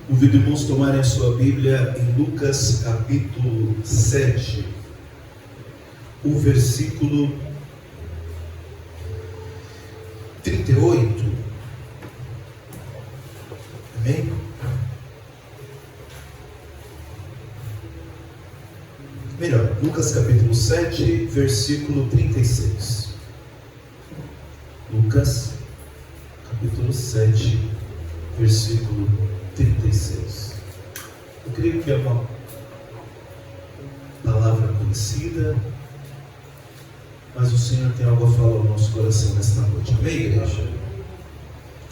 Convido irmãos a tomarem a sua Bíblia em Lucas capítulo 7, o versículo 38. Amém? Melhor, Lucas capítulo 7, versículo 36. Lucas capítulo 7, versículo 36. Eu creio que é uma palavra conhecida, mas o Senhor tem algo a falar ao nosso coração nesta noite. Amém, igreja?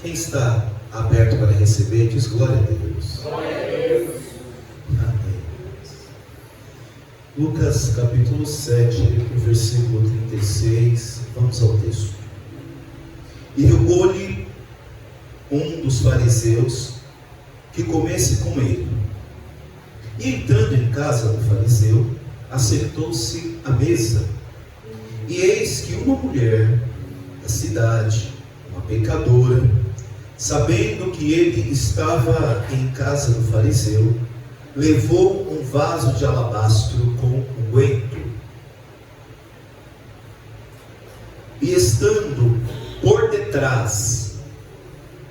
Quem está aberto para receber, diz glória a Deus. Glória a Deus. Amém. Lucas capítulo 7, versículo 36. Vamos ao texto. E rogou-lhe um dos fariseus que comesse com ele. E entrando em casa do fariseu, assentou-se à mesa. E eis que uma mulher da cidade, uma pecadora, sabendo que ele estava em casa do fariseu, levou um vaso de alabastro com unguento. E estando por detrás,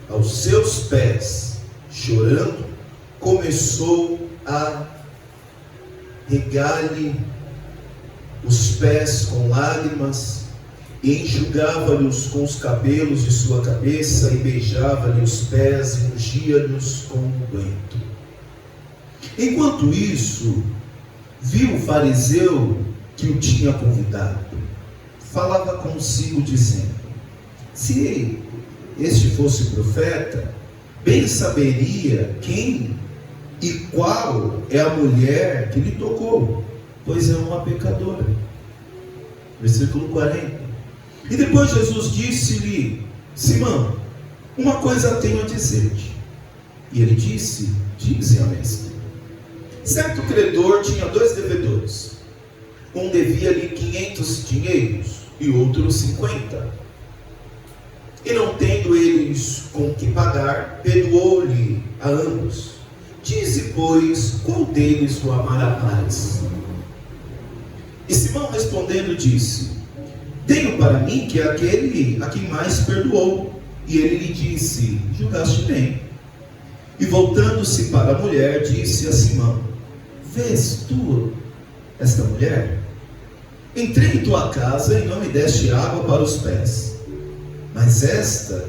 aos seus pés, chorando, começou a regar-lhe os pés com lágrimas, e enxugava-lhes com os cabelos de sua cabeça, e beijava-lhe os pés, e ungia-lhes com unguento. Enquanto isso, viu o fariseu que o tinha convidado. Falava consigo, dizendo: se este fosse profeta, bem saberia quem e qual é a mulher que lhe tocou, pois é uma pecadora. Versículo 40. E depois Jesus disse-lhe: Simão, uma coisa tenho a dizer-te. E ele disse: dize a mestre. Certo credor tinha 2 devedores. Um devia-lhe 500 dinheiros e outro 50. E não tendo eles com que pagar, perdoou-lhe a ambos. Dize, pois, qual deles o amará mais? E Simão respondendo disse: tenho para mim que é aquele a quem mais perdoou. E ele lhe disse: julgaste bem. E voltando-se para a mulher, disse a Simão: vês tu esta mulher? Entrei em tua casa e não me deste água para os pés, mas esta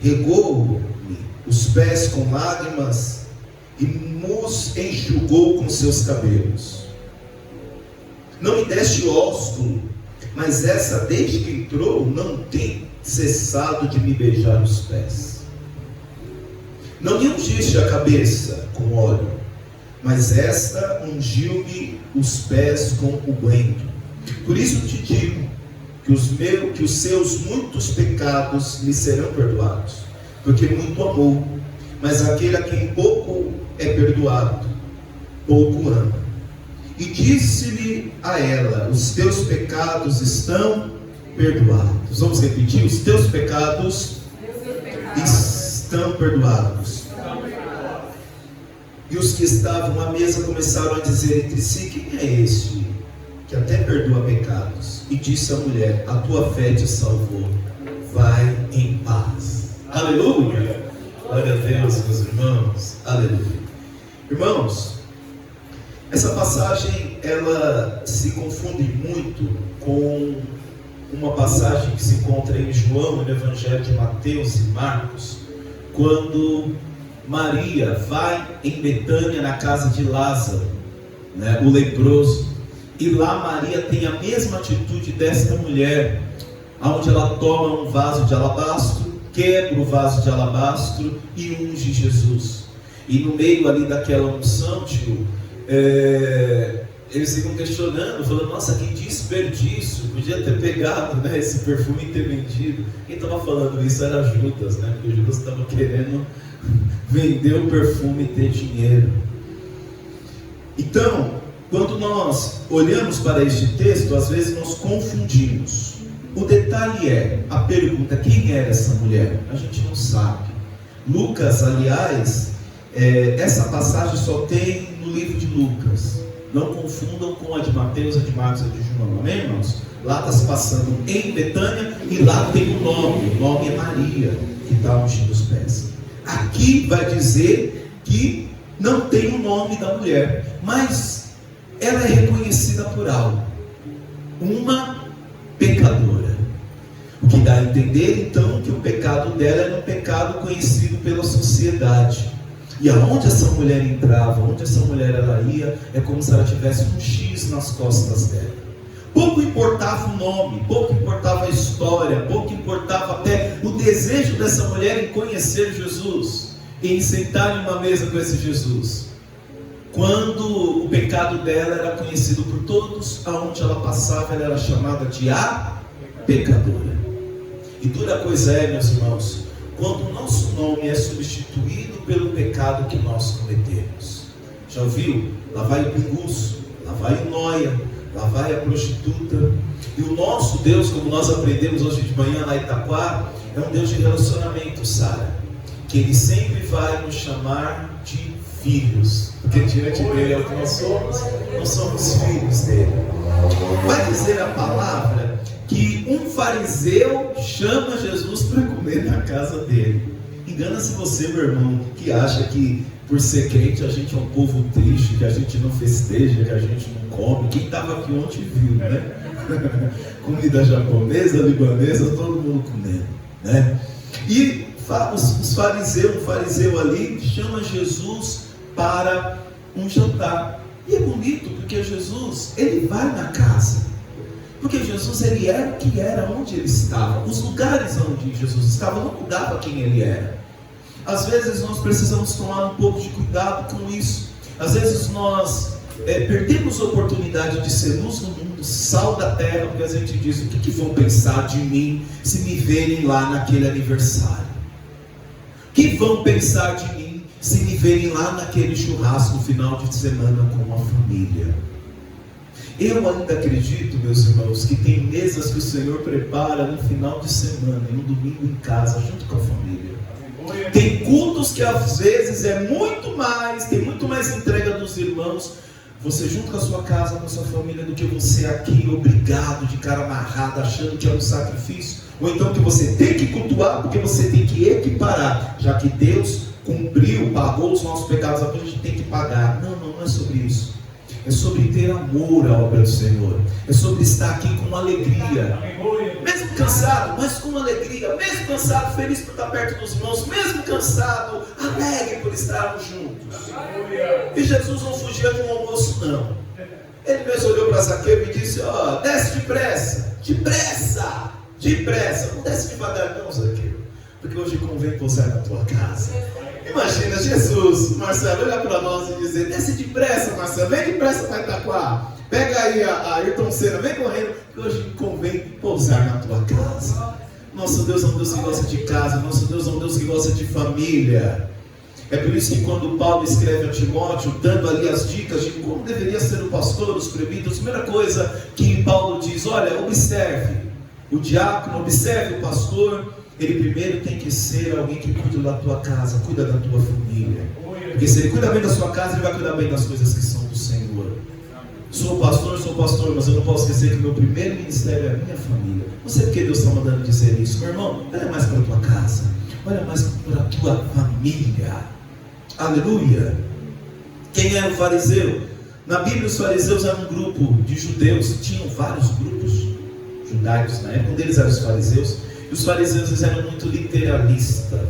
regou-me os pés com lágrimas e nos enxugou com seus cabelos. Não me deste ósculo, mas essa, desde que entrou, não tem cessado de me beijar os pés. Não me ungiste a cabeça com óleo, mas esta ungiu-me os pés com unguento. Por isso te digo que os seus muitos pecados lhe serão perdoados, porque muito amou. Mas aquele a quem pouco é perdoado, pouco ama. E disse-lhe a ela: os teus pecados estão perdoados. Vamos repetir: os teus pecados estão perdoados. E os que estavam à mesa começaram a dizer entre si: quem é este que até perdoa pecados? E disse a mulher: a tua fé te salvou, vai em paz. Aleluia! Glória a Deus, meus irmãos. Aleluia. Irmãos, essa passagem ela se confunde muito com uma passagem que se encontra em João, no Evangelho de Mateus e Marcos, quando Maria vai em Betânia na casa de Lázaro, o leproso, e lá Maria tem a mesma atitude desta mulher, onde ela toma um vaso de alabastro, quebra o vaso de alabastro e unge Jesus. E no meio ali daquela unção, tio, eles ficam questionando, falando: nossa, que desperdício, podia ter pegado, esse perfume e ter vendido. Quem estava falando isso era Judas, porque Judas estava querendo vender o perfume e ter dinheiro. Então, quando nós olhamos para este texto, às vezes nós confundimos. O detalhe é, a pergunta: quem era essa mulher? A gente não sabe. Lucas, aliás, Essa passagem só tem no livro de Lucas. Não confundam com a de Mateus, a de Marcos, a de João. Amém, irmãos? Lá está se passando em Betânia e lá tem o nome é Maria, que está ungindo os pés. Aqui vai dizer que não tem o nome da mulher, mas ela é reconhecida por algo: uma pecadora. O que dá a entender então que o pecado dela era um pecado conhecido pela sociedade. E aonde essa mulher entrava, onde essa mulher ela ia, é como se ela tivesse um X nas costas dela. Pouco importava o nome, pouco importava a história, pouco importava até o desejo dessa mulher em conhecer Jesus, em sentar em uma mesa com esse Jesus. Quando o pecado dela era conhecido por todos, aonde ela passava, ela era chamada de a pecadora. E dura coisa é, meus irmãos, quando o nosso nome é substituído pelo pecado que nós cometemos. Já ouviu? Lá vai o pinguço, lá vai o noia, lá vai a prostituta. E o nosso Deus, como nós aprendemos hoje de manhã na Itaquá, é um Deus de relacionamento, Sara, que Ele sempre vai nos chamar de filhos, porque diante dele é o que nós somos filhos dele. Vai dizer a palavra que um fariseu chama Jesus para comer na casa dele. Engana-se você, meu irmão, que acha que por ser crente a gente é um povo triste, que a gente não festeja, que a gente não come. Quem estava aqui ontem viu, né? Comida japonesa, libanesa, todo mundo comendo, né? E os fariseus, um fariseu ali chama Jesus para um jantar. E é bonito porque Jesus, ele vai na casa. Porque Jesus, ele era o que era, onde ele estava. Os lugares onde Jesus estava não mudava quem ele era. Às vezes nós precisamos tomar um pouco de cuidado com isso. Às vezes nós perdemos a oportunidade de ser luz no mundo, sal da terra, porque a gente diz: o que vão pensar de mim se me verem lá naquele aniversário? O que vão pensar de mim se me verem lá naquele churrasco no final de semana com a família? Eu ainda acredito, meus irmãos, que tem mesas que o Senhor prepara no final de semana, e no domingo em casa, junto com a família. Tem cultos que às vezes tem muito mais entrega dos irmãos, você junto com a sua casa, com a sua família, do que você aqui, obrigado, de cara amarrado, achando que é um sacrifício, ou então que você tem que cultuar, porque você tem que equiparar, já que Deus cumpriu, pagou os nossos pecados, agora a gente tem que pagar. Não é sobre isso. É sobre ter amor à obra do Senhor. É sobre estar aqui com alegria. Mesmo cansado, mas com alegria. Mesmo cansado, feliz por estar perto dos irmãos. Mesmo cansado, alegre por estarmos juntos. E Jesus não fugia de um almoço, não. Ele mesmo olhou para Zaqueu e disse: desce depressa. Depressa. Não desce devagar não, Zaqueu, porque hoje convém pousar na tua casa. Imagina Jesus, Marcelo, olhar para nós e dizer: desce depressa, Marcelo, vem depressa para Itaquá. Pega aí a Ayrton Senna, vem correndo, que hoje convém pousar na tua casa. Nosso Deus é um Deus que gosta de casa, nosso Deus é um Deus que gosta de família. É por isso que quando Paulo escreve a Timóteo, dando ali as dicas de como deveria ser o pastor, os presbíteros, a primeira coisa que Paulo diz: olha, observe o diácono, observe o pastor. Ele primeiro tem que ser alguém que cuida da tua casa, cuida da tua família. Porque se ele cuida bem da sua casa, ele vai cuidar bem das coisas que são do Senhor. Sou pastor, mas eu não posso esquecer que o meu primeiro ministério é a minha família. Não sei porque Deus está mandando dizer isso. Meu irmão, olha mais para a tua casa, olha mais para a tua família. Aleluia. Quem era o fariseu? Na Bíblia os fariseus eram um grupo de judeus. Tinham vários grupos judaicos na época. Um deles eram os fariseus. E os fariseus eles eram muito literalistas.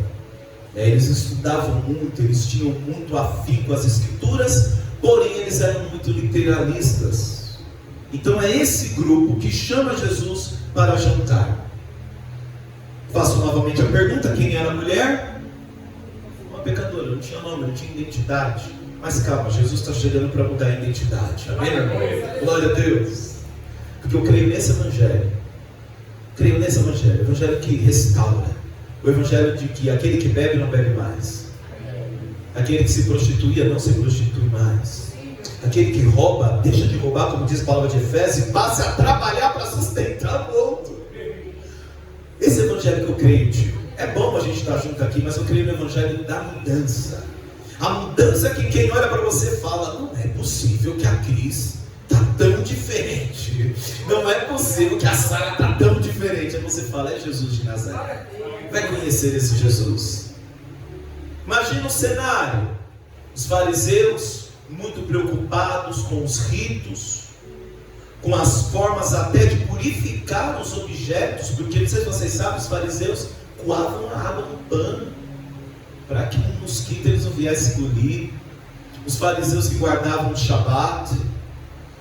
Eles estudavam muito, eles tinham muito afinco às escrituras, porém eles eram muito literalistas. Então é esse grupo que chama Jesus para jantar. Faço novamente a pergunta: quem era a mulher? Uma pecadora, não tinha nome, não tinha identidade. Mas calma, Jesus está chegando para mudar a identidade. Amém, irmão? Glória a Deus. Porque eu creio nesse evangelho. Creio nesse evangelho, evangelho que restaura, o evangelho de que aquele que bebe não bebe mais, aquele que se prostituía não se prostitui mais, aquele que rouba deixa de roubar, como diz a palavra de Efésios, e passa a trabalhar para sustentar o outro. Esse evangelho que eu creio, tio. É bom a gente estar junto aqui, mas eu creio no evangelho da mudança. A mudança que quem olha para você fala: não é possível que a Cris está tão diferente, não é possível que a Sara está tão diferente. Aí você fala: é Jesus de Nazaré. Vai conhecer esse Jesus. Imagina o cenário: os fariseus muito preocupados com os ritos, com as formas até de purificar os objetos, porque não sei se vocês sabem, os fariseus coavam a água no pano para que um mosquito eles não viesse engolir. Os fariseus que guardavam o Shabat,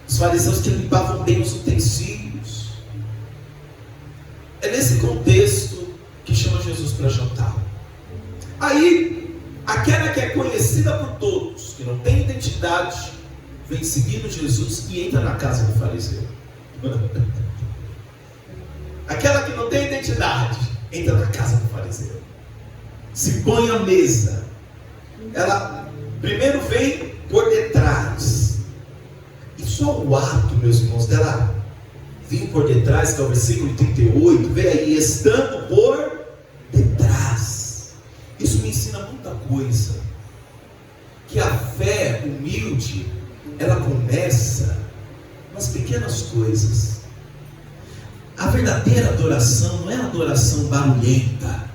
os fariseus que limpavam bem os utensílios. É nesse contexto que chama Jesus para jantar. Aí, aquela que é conhecida por todos, que não tem identidade, vem seguindo Jesus e entra na casa do fariseu. Aquela que não tem identidade, entra na casa do fariseu, se põe à mesa. Ela primeiro vem por detrás, e só o ato, meus irmãos, dela vir por detrás, que é o versículo 38, vem aí: estando por detrás. Isso me ensina muita coisa, que a fé humilde, ela começa nas pequenas coisas. A verdadeira adoração não é a adoração barulhenta,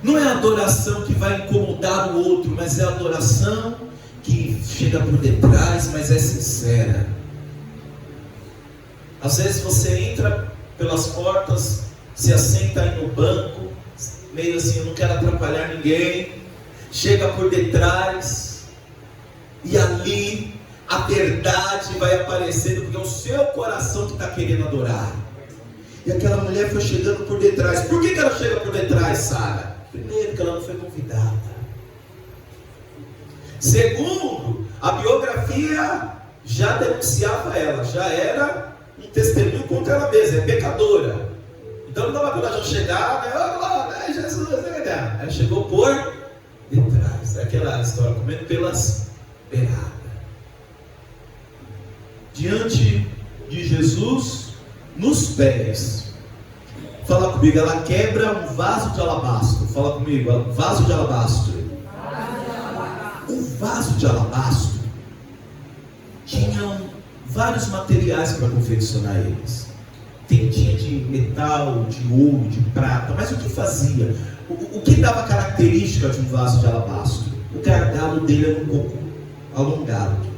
não é a adoração que vai incomodar o outro, mas é a adoração que chega por detrás, mas é sincera. Às vezes você entra pelas portas, se assenta aí no banco, meio assim: eu não quero atrapalhar ninguém. Chega por detrás, e ali a verdade vai aparecendo, porque é o seu coração que está querendo adorar. E aquela mulher foi chegando por detrás. Por que ela chega por detrás, Sara? Primeiro, que ela não foi convidada. Segundo, a biografia já denunciava ela, já era um testemunho contra ela mesma, é pecadora. Então não dava coragem de chegar, né? Jesus, né? Ela chegou por detrás. É aquela história, comendo pelas beiradas. Diante de Jesus, nos pés. Fala comigo: ela quebra um vaso de alabastro. Fala comigo: vaso de alabastro. O vaso de alabastro tinham vários materiais para confeccionar eles. Tinha de metal, de ouro, de prata. Mas o que fazia? O que dava característica de um vaso de alabastro? O gargalo dele era um pouco alongado.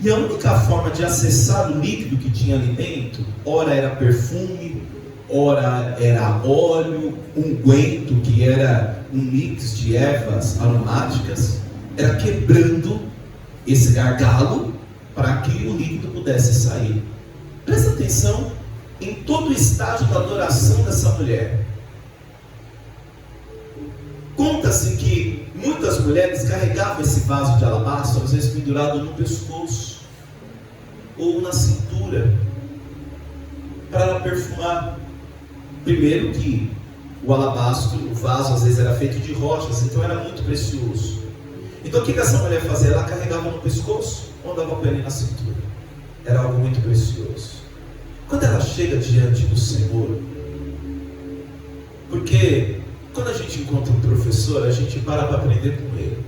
E a única forma de acessar o líquido que tinha ali dentro, ora era perfume, ora era óleo, unguento, que era um mix de ervas aromáticas, era quebrando esse gargalo para que o líquido pudesse sair. Presta atenção em todo o estágio da adoração dessa mulher. Conta-se que muitas mulheres carregavam esse vaso de alabastro, às vezes pendurado no pescoço ou na cintura, para perfumar. Primeiro que o alabastro, o vaso, às vezes era feito de rochas, então era muito precioso. Então o que essa mulher fazia? Ela carregava no pescoço ou andava com ele na cintura. Era algo muito precioso. Quando ela chega diante do Senhor, porque quando a gente encontra um professor, a gente para aprender com ele.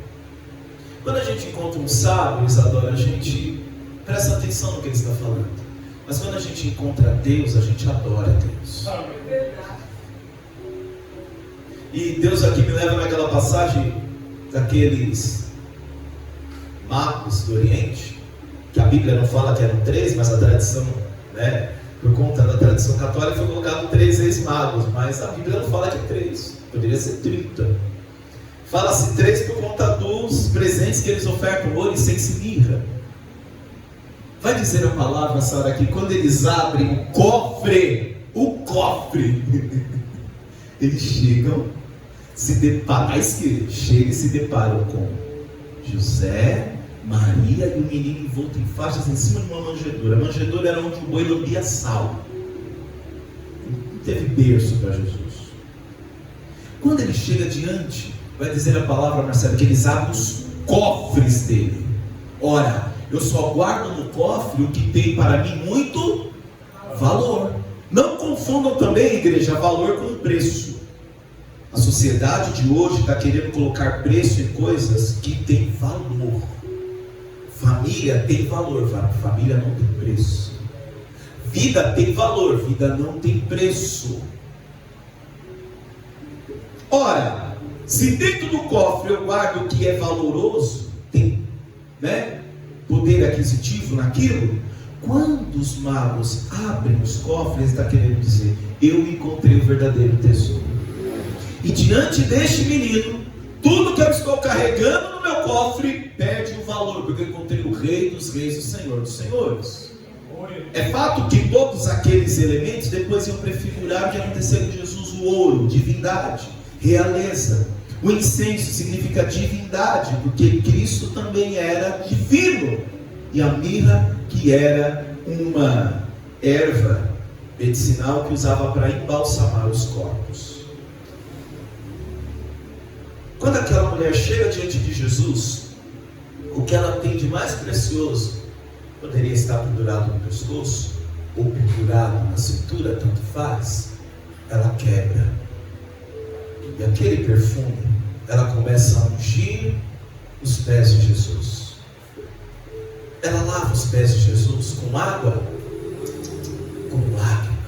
Quando a gente encontra um sábio, Isadora, a gente presta atenção no que ele está falando. Mas quando a gente encontra Deus, a gente adora Deus. E Deus aqui me leva naquela passagem daqueles magos do Oriente, que a Bíblia não fala que eram 3, mas a tradição, né, por conta da tradição católica, foi colocado 3 ex-magos, mas a Bíblia não fala que é 3, poderia ser 30. Fala-se 3 por conta dos presentes que eles ofertam, ouro, incenso e mirra. Vai dizer a palavra, Sara, que quando eles abrem o cofre, eles chegam, se deparam, chegam e se deparam com José, Maria e o menino envolto em faixas em cima de uma manjedoura. A manjedoura era onde o boi lambia sal. Não teve berço para Jesus. Quando ele chega diante, vai dizer a palavra, Marcelo, que eles abrem os cofres dele. Ora, eu só guardo no cofre o que tem para mim muito valor. Não confundam também, igreja, valor com preço. A sociedade de hoje está querendo colocar preço em coisas que têm valor. Família tem valor, família não tem preço. Vida tem valor, vida não tem preço. Ora, se dentro do cofre eu guardo o que é valoroso, tem, poder aquisitivo naquilo, quando os magos abrem os cofres, está querendo dizer, eu encontrei o verdadeiro tesouro. E diante deste menino, tudo que eu estou carregando no meu cofre perde o valor, porque eu encontrei o Rei dos Reis, o Senhor dos Senhores. É fato que todos aqueles elementos depois iam prefigurar o que aconteceu com Jesus: o ouro, divindade, realeza. O incenso significa divindade, porque Cristo também era divino. E a mirra, que era uma erva medicinal que usava para embalsamar os corpos. Quando aquela mulher chega diante de Jesus, o que ela tem de mais precioso poderia estar pendurado no pescoço ou pendurado na cintura, tanto faz. Ela quebra, e aquele perfume, ela começa a ungir os pés de Jesus. Ela lava os pés de Jesus com água, com lágrima.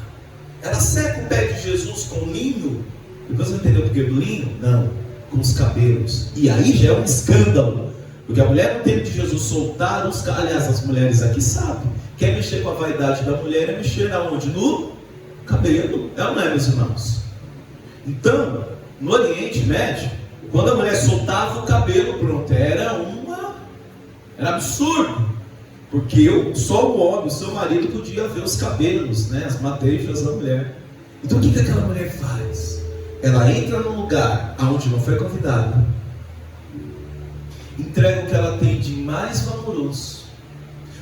Ela seca o pé de Jesus com linho. Depois não entendeu o porquê do linho? Não, com os cabelos. E aí já é um escândalo, porque a mulher no tempo de Jesus soltar os cabelos. Aliás, as mulheres aqui sabem, quer mexer com a vaidade da mulher é mexer aonde? No cabelo. Ela não é, meus irmãos? Então, no Oriente Médio, quando a mulher soltava o cabelo, pronto, era absurdo, porque só o homem, o seu marido, podia ver os cabelos, as madeixas da mulher. Então o que aquela mulher faz? Ela entra num lugar onde não foi convidada, entrega o que ela tem de mais valoroso,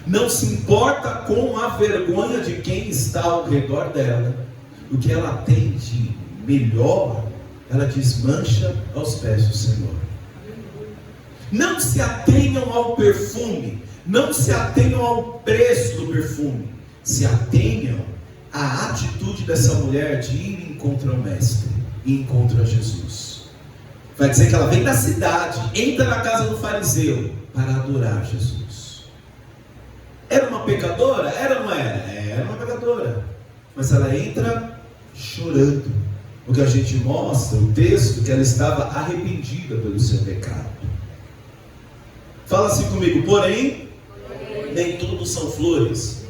não se importa com a vergonha de quem está ao redor dela. O que ela tem de melhor, ela desmancha aos pés do Senhor. Não se atenham ao perfume, não se atenham ao preço do perfume, se atenham à atitude dessa mulher de ir em encontro ao Mestre, e encontro a Jesus. Vai dizer que ela vem da cidade, entra na casa do fariseu para adorar Jesus. Era uma pecadora? Era ou não era? Era uma pecadora, mas ela entra chorando, porque a gente mostra o texto que ela estava arrependida pelo seu pecado. Fala assim comigo: porém, nem tudo são flores.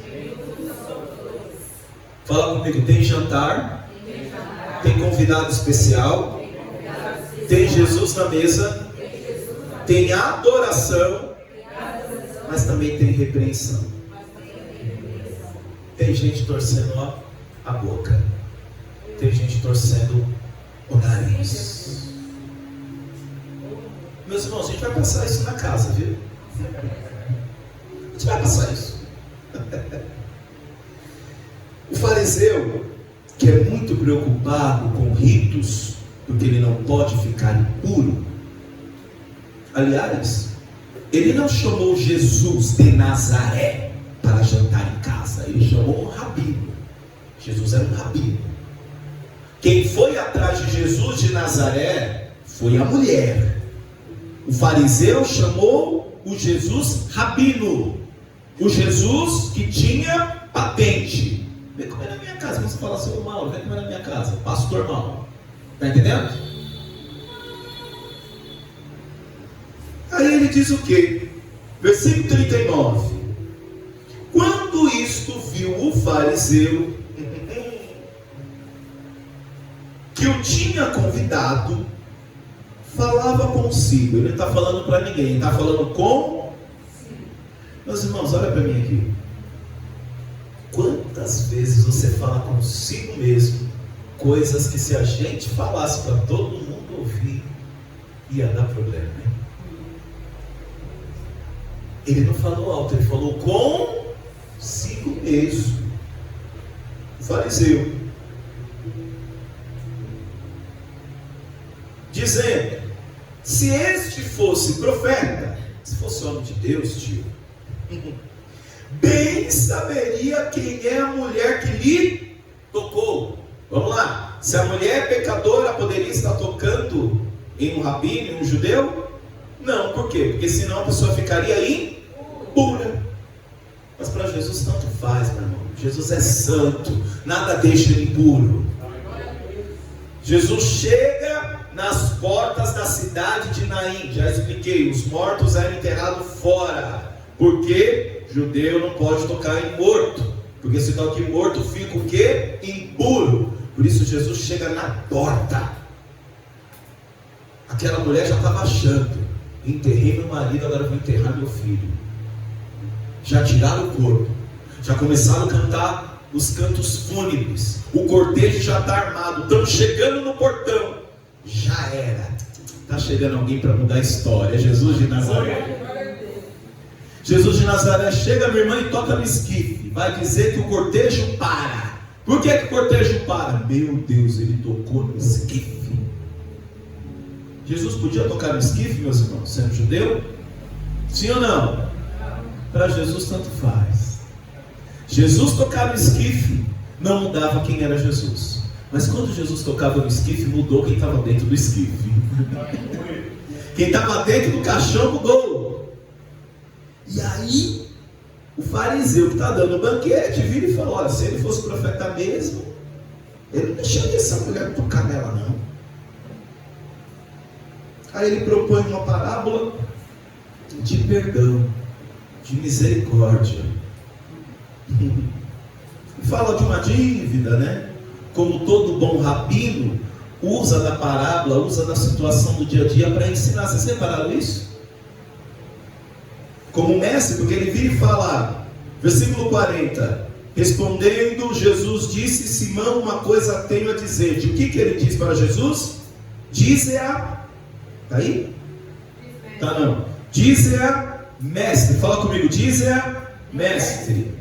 Fala comigo: tem jantar, tem convidado especial, tem Jesus na mesa, tem adoração, mas também tem repreensão. Tem gente torcendo a boca, tem gente torcendo o nariz. Meus irmãos, a gente vai passar isso na casa, viu? A gente vai passar isso. O fariseu, que é muito preocupado com ritos, porque ele não pode ficar impuro. Aliás, ele não chamou Jesus de Nazaré para jantar em casa, ele chamou um rabino. Jesus era um rabino. Quem foi atrás de Jesus de Nazaré foi a mulher. O fariseu chamou o Jesus rabino, o Jesus que tinha patente. Vem comer na minha casa. Você fala assim: ô Mauro, vem comer na minha casa, pastor Mauro. Está entendendo? Aí ele diz o quê? Versículo 39. Quando isto viu o fariseu que o tinha convidado, falava consigo. Ele não está falando para ninguém, ele está falando com... Meus irmãos, olha para mim aqui. Quantas vezes você fala consigo mesmo coisas que, se a gente falasse para todo mundo ouvir, ia dar problema, hein? Ele não falou alto, ele falou consigo mesmo. O fariseu, dizendo: se este fosse profeta, se fosse homem de Deus, tio, bem saberia quem é a mulher que lhe tocou. Vamos lá. se a mulher pecadora poderia estar tocando em um rabino, em um judeu? Não, por quê? Porque senão a pessoa ficaria impura. Mas para Jesus tanto faz, meu irmão. Jesus é santo, nada deixa ele impuro. Jesus chega nas portas da cidade de Naim. Já expliquei, os mortos eram enterrados fora, porque judeu não pode tocar em morto, porque se toca em morto fica o quê? Impuro. Por isso Jesus chega na porta. Aquela mulher já estava achando: enterrei meu marido, agora vou enterrar meu filho. Já tiraram o corpo, já começaram a cantar os cantos fúnebres, o cortejo já está armado, estão chegando no portão. Já era, está chegando alguém para mudar a história. Jesus de Nazaré. Jesus de Nazaré chega, minha irmã, e toca no esquife. Vai dizer que o cortejo para. Por que o cortejo para? Meu Deus, ele tocou no esquife. Jesus podia tocar no esquife, meus irmãos, sendo judeu? Sim ou não? Para Jesus tanto faz. Jesus tocar no esquife não mudava quem era Jesus. Mas quando Jesus tocava no esquife, mudou quem estava dentro do esquife. Quem estava dentro do caixão mudou. E aí, o fariseu que está dando o banquete vira e fala: olha, se ele fosse profeta mesmo, ele não deixaria essa mulher tocar nela, não. Aí ele propõe uma parábola de perdão, de misericórdia. Fala de uma dívida, né? Como todo bom rabino, usa da parábola, usa da situação do dia a dia para ensinar. Vocês repararam isso? Como mestre, porque ele vira e fala, versículo 40, respondendo, Jesus disse: Simão, uma coisa tenho a dizer-te. O que ele diz para Jesus? Dize-a, está aí? Tá não. Dize-a, mestre. Fala comigo, dize-a, mestre.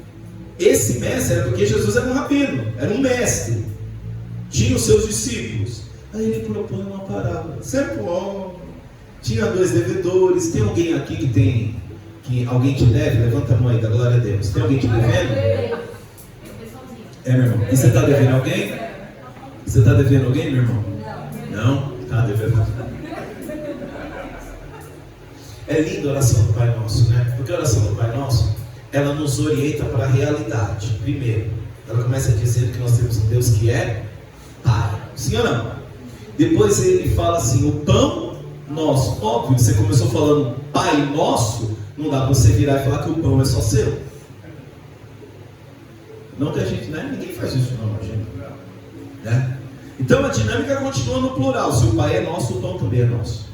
Esse mestre era porque Jesus era um rabino, era um mestre, tinha os seus discípulos. Aí ele propõe uma parábola. Certo homem tinha 2 devedores. Tem alguém aqui que tem, que alguém te deve? Levanta a mão aí, da glória a Deus. Tem alguém te devendo? É, meu irmão. E você está devendo alguém? Você está devendo alguém, meu irmão? Não? Está devendo. É lindo a oração do Pai Nosso, né? Porque a oração do Pai Nosso, ela nos orienta para a realidade. Primeiro, ela começa dizendo que nós temos um Deus que é Pai. Sim ou não? Depois ele fala assim: o pão nosso. Óbvio, você começou falando Pai Nosso, não dá para você virar e falar que o pão é só seu. Não que a gente, né? Ninguém faz isso não, gente. Né? Então a dinâmica continua no plural. Se o Pai é nosso, o pão também é nosso.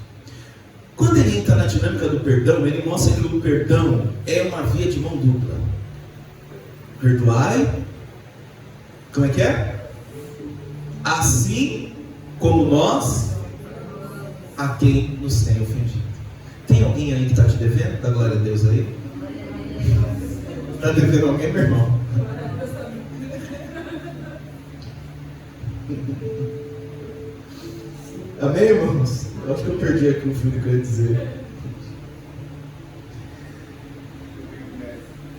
Quando ele entra na dinâmica do perdão, ele mostra que o perdão é uma via de mão dupla. Perdoai, como é que é? Assim como nós a quem nos tem ofendido. Tem alguém aí que está te devendo? Dá glória a Deus aí. Está devendo alguém, meu irmão? Amém, irmãos? Eu acho que eu perdi aqui o fio que eu ia dizer.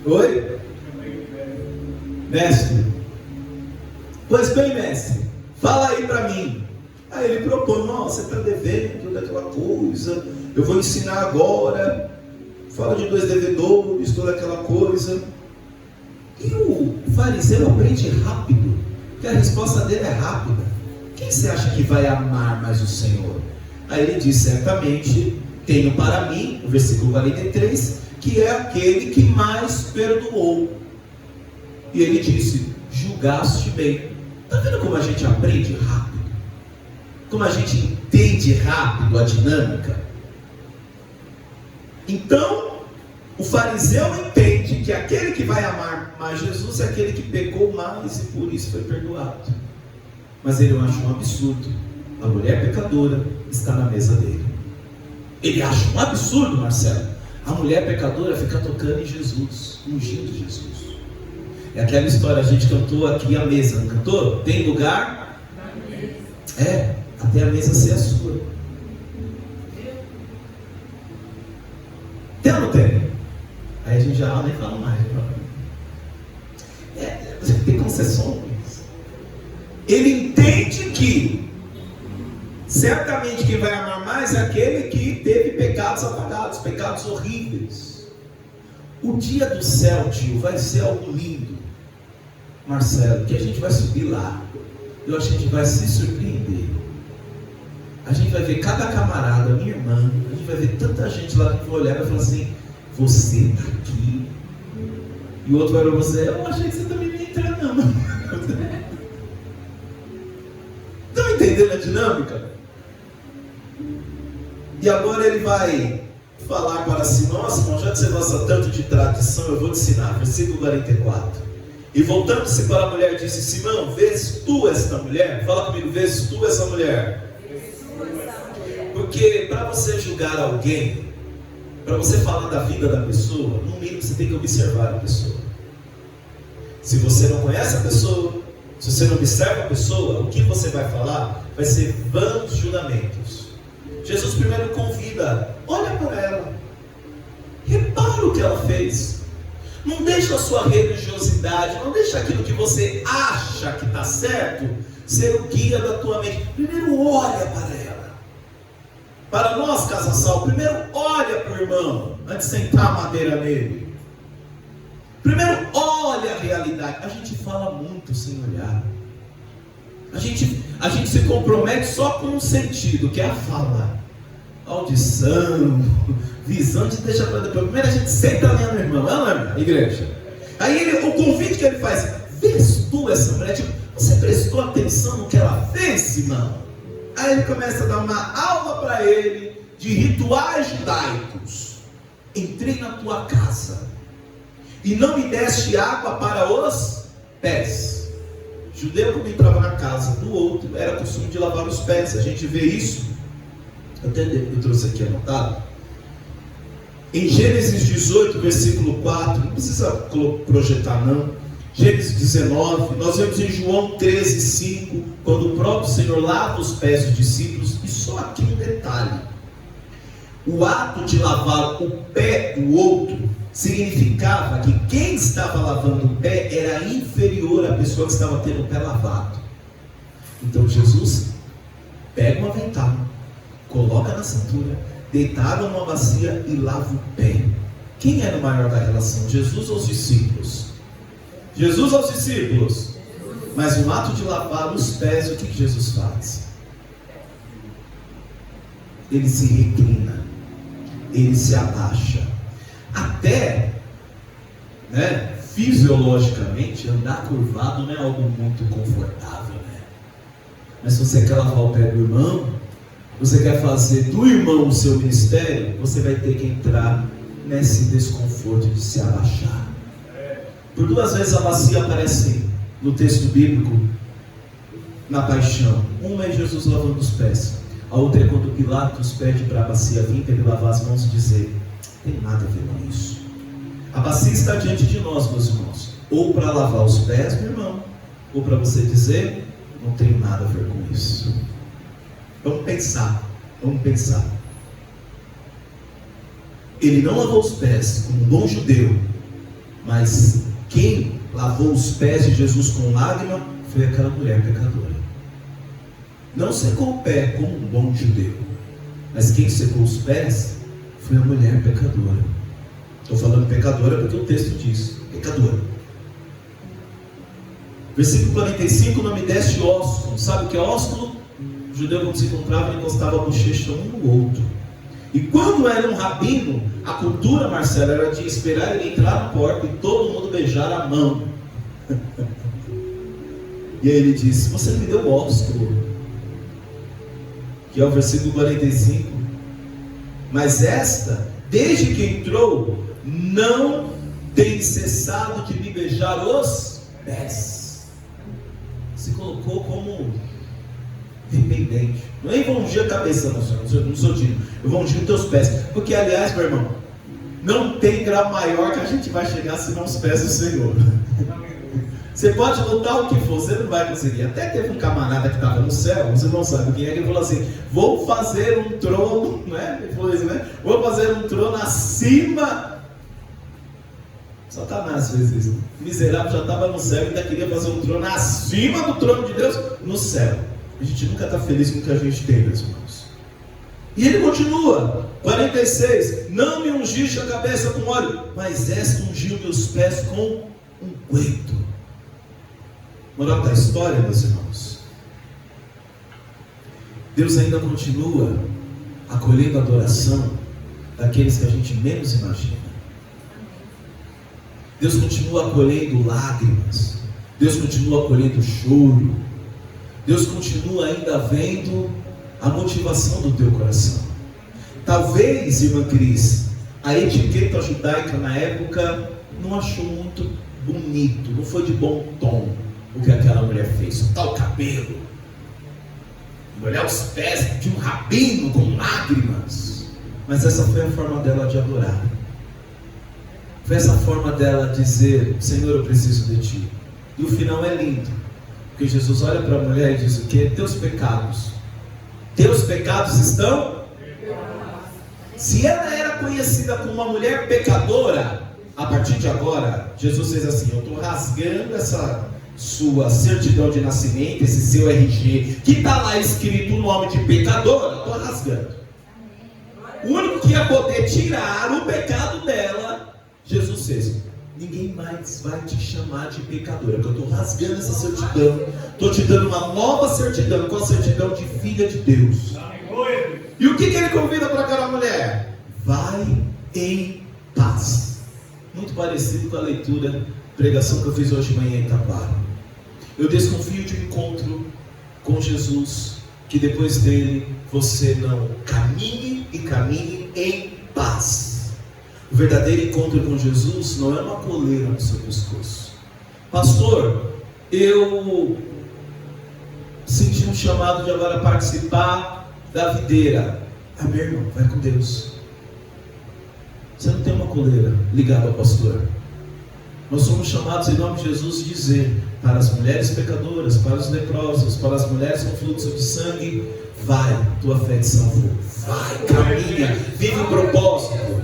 Oi? Mestre. Pois bem, mestre, fala aí para mim. Aí ele propõe: não, você está devendo toda aquela coisa, eu vou ensinar agora. Fala de 2 devedores, toda aquela coisa. E o fariseu aprende rápido, porque a resposta dele é rápida. Quem você acha que vai amar mais o Senhor? Aí ele diz: certamente tenho para mim, no versículo 43, que é aquele que mais perdoou. E ele disse: julgaste bem. Está vendo como a gente aprende rápido? Como a gente entende rápido a dinâmica? Então, o fariseu entende que aquele que vai amar mais Jesus é aquele que pecou mais e por isso foi perdoado. Mas ele acha um absurdo a mulher pecadora está na mesa dele. Ele acha um absurdo, Marcelo, a mulher pecadora fica tocando em Jesus, ungindo Jesus. É aquela história, a gente cantou aqui a mesa, não cantou? Tem lugar? É, até a mesa ser a sua. Tem ou não tem? Aí a gente já nem fala mais. Tem concessões. Ele entende que pecados apagados, pecados horríveis. O dia do céu, tio, vai ser algo lindo, Marcelo, que a gente vai subir lá. Eu acho que a gente vai se surpreender. A gente vai ver cada camarada, minha irmã, a gente vai ver tanta gente lá que vai olhar e vai falar assim: você está aqui? E o outro vai para você: eu achei que você também não ia entrar, não. Estão entendendo a dinâmica? E agora ele vai falar para si: nossa, irmão, já que você gosta tanto de tradição, eu vou te ensinar. Versículo 44. E voltando-se para a mulher, disse: Simão, vês tu esta mulher? Fala comigo: vês tu essa mulher? Porque para você julgar alguém, para você falar da vida da pessoa, no mínimo você tem que observar a pessoa. Se você não conhece a pessoa, se você não observa a pessoa, o que você vai falar vai ser vãos julgamentos. Jesus primeiro convida: olha para ela, repara o que ela fez. Não deixa a sua religiosidade, não deixa aquilo que você acha que está certo ser o guia da tua mente. Primeiro olha para ela. Para nós, casal, primeiro olha para o irmão antes de sentar a madeira nele. Primeiro olha a realidade. A gente fala muito sem olhar. A gente se compromete só com um sentido, que é a fala. Audição, visão, a gente deixa para depois. Primeiro a gente senta ali no irmão, ela, igreja. Aí o convite que ele faz: vês tu essa mulher? Tipo, você prestou atenção no que ela fez, irmão? Aí ele começa a dar uma aula para ele de rituais judaicos. Entrei na tua casa e não me deste água para os pés. Judeu, quando entrava na casa do outro, era costume de lavar os pés. A gente vê isso. Eu trouxe aqui anotado. Em Gênesis 18, versículo 4, não precisa projetar não. Gênesis 19, nós vemos em João 13, 5, quando o próprio Senhor lava os pés dos discípulos. E só aqui um detalhe: o ato de lavar o pé do outro significava que quem estava lavando o pé era inferior à pessoa que estava tendo o pé lavado. Então Jesus pega um avental, coloca na cintura, deitado numa bacia e lava o pé. Quem era o maior da relação? Jesus ou os discípulos? Jesus ou os discípulos? Mas no ato de lavar os pés, o que Jesus faz? Ele se reclina, ele se abaixa. Até, fisiologicamente, andar curvado não é algo muito confortável, né? Mas se você quer lavar o pé do irmão, você quer fazer do irmão o seu ministério, você vai ter que entrar nesse desconforto de se abaixar. Por duas vezes a bacia aparece no texto bíblico na paixão. Uma é Jesus lavando os pés, a outra é quando Pilatos pede para a bacia vir para ele lavar as mãos e dizer: não tem nada a ver com isso. A bacia está diante de nós, meus irmãos, ou para lavar os pés do irmão, ou para você dizer: não tem nada a ver com isso. Vamos pensar. Ele não lavou os pés como um bom judeu, mas quem lavou os pés de Jesus com lágrima foi aquela mulher pecadora. Não secou o pé como um bom judeu, mas quem secou os pés foi a mulher pecadora. Estou falando pecadora porque o texto diz pecadora. Versículo 45: não me deste ósculo. Sabe o que é ósculo? O judeu, quando se encontrava, ele encostava a bochecha um no outro. E quando era um rabino, a cultura, Marcelo, era de esperar ele entrar na porta e todo mundo beijar a mão. E aí ele disse: você me deu ósculo, que é o versículo 45. Mas esta, desde que entrou, não tem cessado de me beijar os pés. Se colocou como dependente. Não é vão ungir a cabeça, não sou digno. Eu vou ungir os teus pés. Porque, aliás, meu irmão, não tem grau maior que a gente vai chegar senão os pés do Senhor. Você pode lutar o que for, você não vai conseguir. Até teve um camarada que estava no céu, você não sabe quem é, que ele falou assim: vou fazer um trono, né? Ele falou isso, né? Vou fazer um trono acima. Satanás fez isso. O miserável já estava no céu e ainda queria fazer um trono acima do trono de Deus no céu. A gente nunca está feliz com o que a gente tem, meus irmãos. E ele continua, 46, não me ungiste a cabeça com óleo, mas esta ungiu meus pés com unguento. Moral da história, meus irmãos, Deus ainda continua acolhendo a adoração daqueles que a gente menos imagina. Deus continua acolhendo lágrimas, Deus continua acolhendo choro, Deus continua ainda vendo a motivação do teu coração. Talvez, irmã Cris, a etiqueta judaica na época não achou muito bonito, não foi de bom tom o que aquela mulher fez, soltar o cabelo, molhar os pés de um rabino com lágrimas. Mas essa foi a forma dela de adorar. Foi essa forma dela dizer: Senhor, eu preciso de Ti. E o final é lindo, porque Jesus olha para a mulher e diz o quê? Teus pecados estão? Se ela era conhecida como uma mulher pecadora, a partir de agora, Jesus fez assim: eu estou rasgando essa sua certidão de nascimento, esse seu RG, que está lá escrito o nome de pecadora, estou rasgando. O único que ia poder tirar o pecado dela, Jesus fez: ninguém mais vai te chamar de pecadora, porque eu estou rasgando essa certidão, estou te dando uma nova certidão, com a certidão de filha de Deus. E o que ele convida para aquela mulher? Vai em paz. Muito parecido com a leitura, pregação que eu fiz hoje de manhã em Taquara. Eu desconfio de um encontro com Jesus, que depois dele você não caminhe em paz. O verdadeiro encontro com Jesus não é uma coleira no seu pescoço. Pastor, eu senti um chamado de agora participar da videira. Ah, meu irmão, vai com Deus. Você não tem uma coleira ligada ao pastor. Nós somos chamados em nome de Jesus dizer para as mulheres pecadoras, para os leprosos, para as mulheres com fluxo de sangue: vai, tua fé te salvou. Vai, caminha, vive um propósito.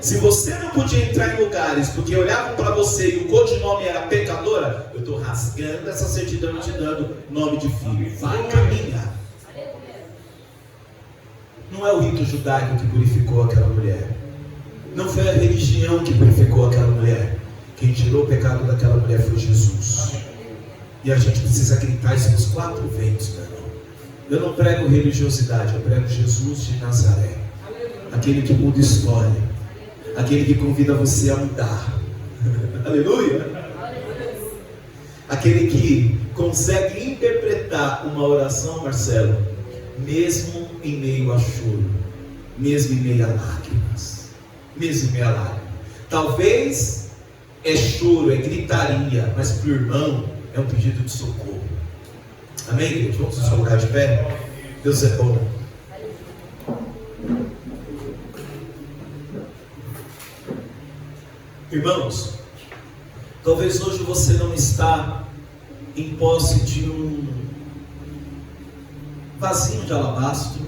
Se você não podia entrar em lugares porque olhavam para você e o codinome era pecadora, eu estou rasgando essa certidão e te dando nome de filho. Vai, caminha. Não é o rito judaico que purificou aquela mulher. Não foi a religião que purificou aquela mulher. Quem tirou o pecado daquela mulher foi Jesus. E a gente precisa gritar isso nos quatro ventos, meu irmão. Eu não prego religiosidade, eu prego Jesus de Nazaré. Aquele que muda história. Aquele que convida você a mudar. Aleluia. Aquele que consegue interpretar uma oração, Marcelo, mesmo em meio a choro, mesmo em meio a lágrimas, mesmo em meio a lágrimas. Talvez é choro, é gritaria, mas para o irmão é um pedido de socorro. Amém, igreja? Vamos nos colocar de pé? Deus é bom. Irmãos, talvez hoje você não está em posse de um vasinho de alabastro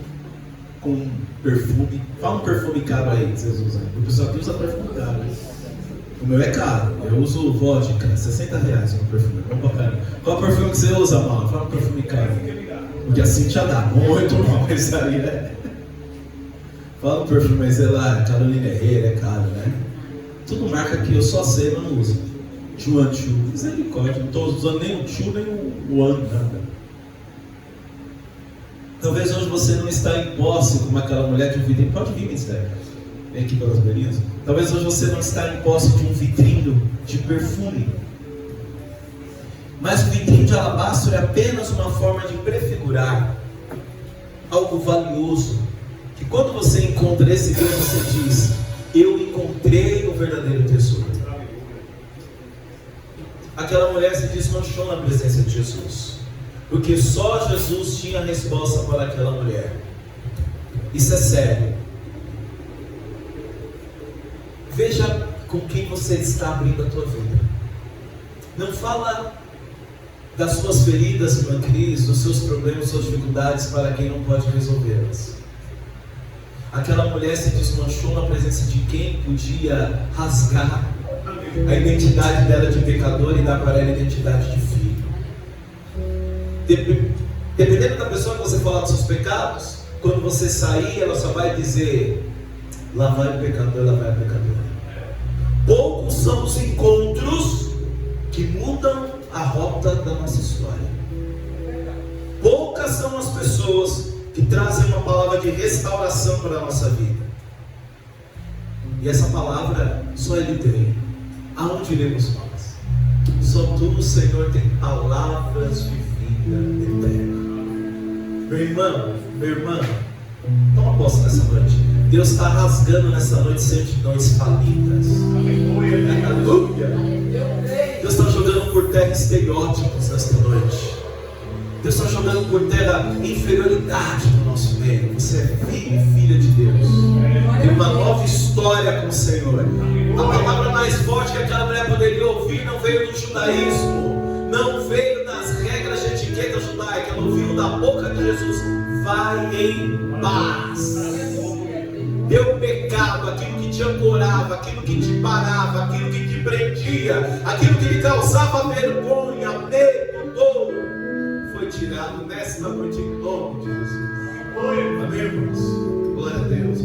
com perfume. Fala um perfume caro aí que vocês usam. O pessoal aqui usa perfume caro. O meu é caro, eu uso vodka, R$60 no perfume. Qual perfume que você usa, mano? Fala um perfume caro. Porque assim já dá muito mal isso aí, né? Fala um perfume aí, sei lá, Carolina Herrera, é caro, né? Tudo marca que eu só sei, mas não uso. Juan Chu, misericórdia, não estou usando nem o Chu, nem o One, nada. Talvez hoje você não está em posse como aquela mulher de um vidrinho. Pode vir, ministério. Vem aqui pelas beirinhas. Talvez hoje você não está em posse de um vidrinho de perfume. Mas o vidrinho de alabastro é apenas uma forma de prefigurar algo valioso. Que quando você encontra esse vidro, você diz: eu encontrei o verdadeiro tesouro. Aquela mulher se desmanchou na presença de Jesus, porque só Jesus tinha a resposta para aquela mulher. Isso é sério. Veja com quem você está abrindo a tua vida. Não fala das suas feridas, irmã Cris, dos seus problemas, suas dificuldades para quem não pode resolvê-las. Aquela mulher se desmanchou na presença de quem podia rasgar a identidade dela de pecadora e dar para ela a identidade de filho. Dependendo da pessoa que você falar dos seus pecados, Quando você sair, ela só vai dizer: lá vai o pecador, lá vai a pecadora. Poucos são os encontros que mudam a rota da nossa história. Poucas são as pessoas que trazem uma palavra de restauração para a nossa vida. E essa palavra só Ele tem. Aonde iremos nós? Só Tu, Senhor, tem palavras de vida eterna. Meu irmão, minha irmã, toma posse nessa noite. Deus está rasgando nessa noite certidões falidas. Aleluia. Deus está jogando por terra estereótipos nesta noite. Deus está jogando por terra inferioridade no nosso meio. Você é filho e filha de Deus. Tem uma nova história com o Senhor. A palavra mais forte que aquela mulher poderia ouvir não veio do judaísmo, não veio das regras de etiqueta judaica. Ela ouviu da boca de Jesus: vai em paz. Teu pecado, aquilo que te ancorava, aquilo que te parava, aquilo que te prendia, aquilo que lhe causava vergonha, medo, dor, foi tirado nesta noite em nome de Jesus. Amém, irmãos? Glória a Deus.